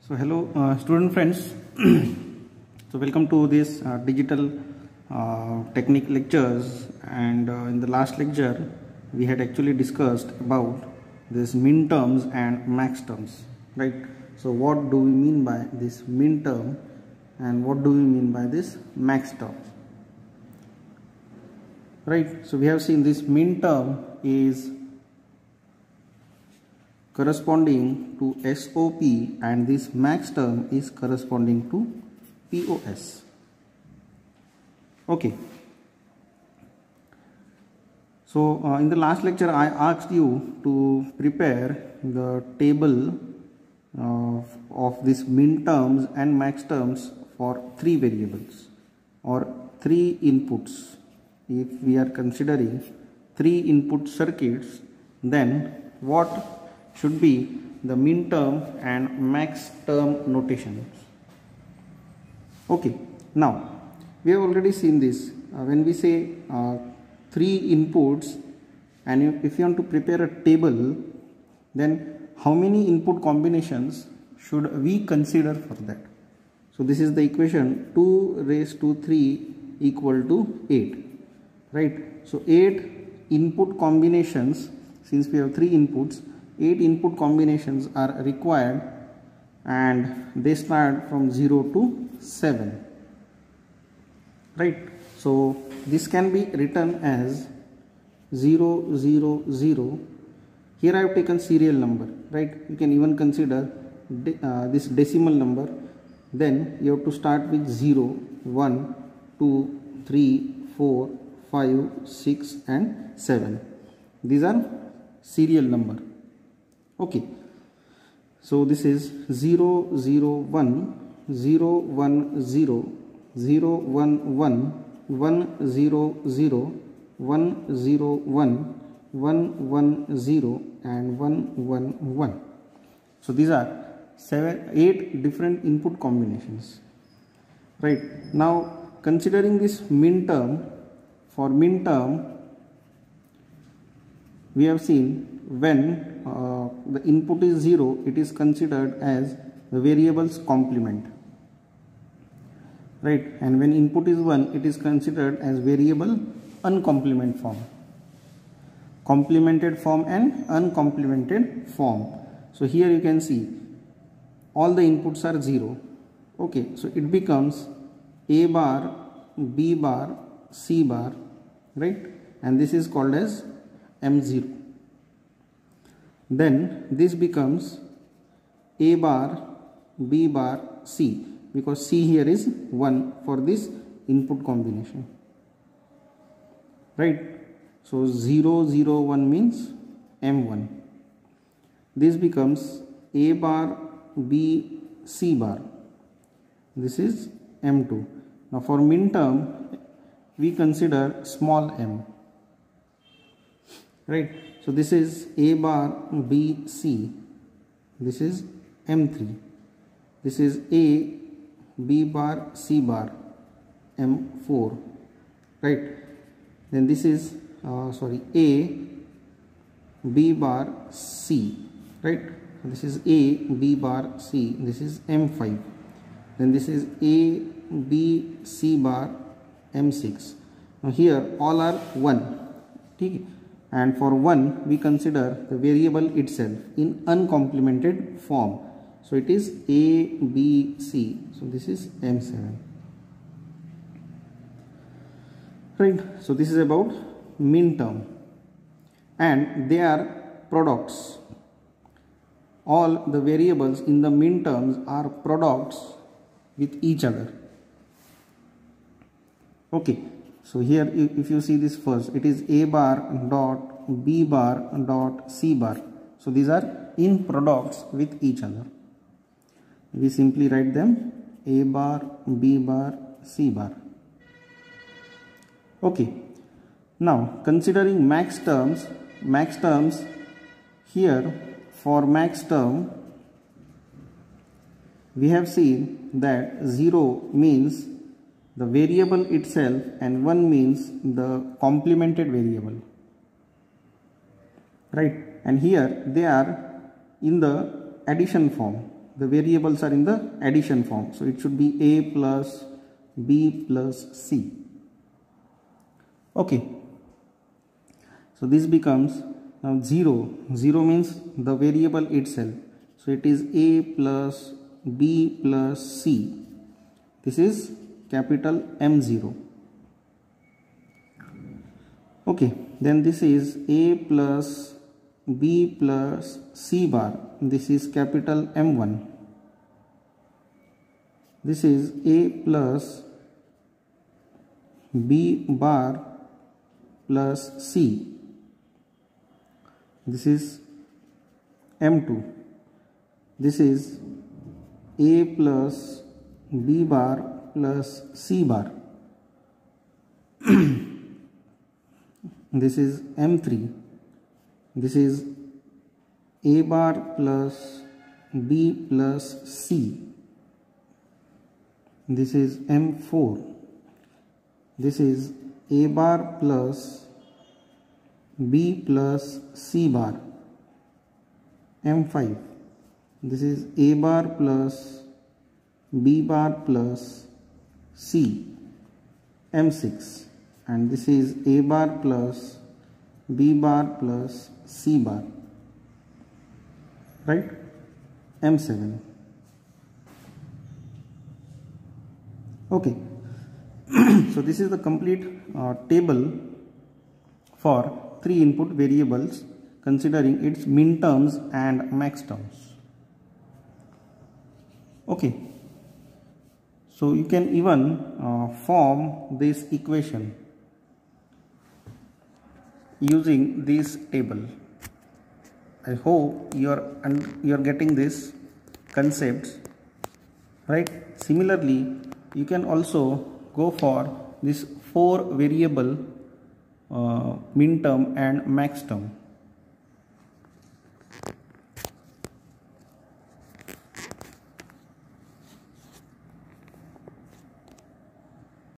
So hello student friends. So welcome to this digital technique lectures, and in the last lecture we had actually discussed about this min terms and max terms, right? So what do we mean by this min term and what do we mean by this max term, right? So we have seen this min term is corresponding to SOP and this max term is corresponding to POS. Okay. So in the last lecture I asked you to prepare the table of this min terms and max terms for three variables or three inputs. If we are considering three input circuits, then what should be the min term and max term notations. Okay, now we have already seen this. When we say three inputs, and if you want to prepare a table, then how many input combinations should we consider for that? So this is the equation 2 raised to 3 equal to 8, right? So 8 input combinations, since we have three inputs, 8 input combinations are required and they start from 0 to 7, right? So this can be written as 0 0 0. Here I have taken serial number, right? You can even consider this decimal number. Then you have to start with 0 1 2 3 4 5 6 and 7. These are serial number. Okay, so this is 0 0 1 0 1 0 0 1 1 1 0 0 1 0 1 1 1 0 and 1 1 1. So these are 8 different input combinations, right? Now considering this min term, for min term we have seen when the input is 0, it is considered as the variable's complement, right? And when input is 1, it is considered as variable uncomplement form, complemented form and uncomplemented form. So here you can see all the inputs are 0. Okay, so it becomes A bar, B bar, C bar, right? And this is called as M0. Then this becomes A bar, B bar, C, because C here is 1 for this input combination, right? So 0 0 1 means M1. This becomes A bar, B, C bar. This is M2. Now for min term we consider small m, right? So this is A bar, B, C. This is M3. This is A, B bar, C bar, M4, right? Then this is A, B bar, C, right? This is A, B bar, C. This is M5. Then this is A, B, C bar, M6. Now here all are 1. Okay? And for 1 we consider the variable itself in uncomplemented form. So it is A, B, C. So this is M7. Right. So this is about min term. And they are products. All the variables in the min terms are products with each other. Okay. So here if you see this first, it is A bar dot B bar dot C bar. So these are in products with each other. We simply write them A bar, B bar, C bar. Okay. Now considering max terms here, for max term we have seen that 0 means the variable itself and 1 means the complemented variable, right? And here they are in the addition form. the variables are in the addition form. So it should be a plus b plus c. Okay. So this becomes now 0. 0 means the variable itself. So it is a plus b plus c. This is capital M0. Okay. Then this is a plus b plus c bar. This is capital M1. This is a plus b bar plus c. This is M2. This is a plus b bar plus c bar. This is M3. This is a bar plus b plus c. This is M4. This is a bar plus b plus c bar. M5. This is a bar plus b bar plus c. M6. And this is a bar plus b bar plus c bar. Right? M7. Okay. So this is the complete table for 3 input variables considering its min terms and max terms. Okay. So you can even form this equation using this table. I hope you are getting this concepts, right? Similarly, you can also go for this 4 variable min term and max term.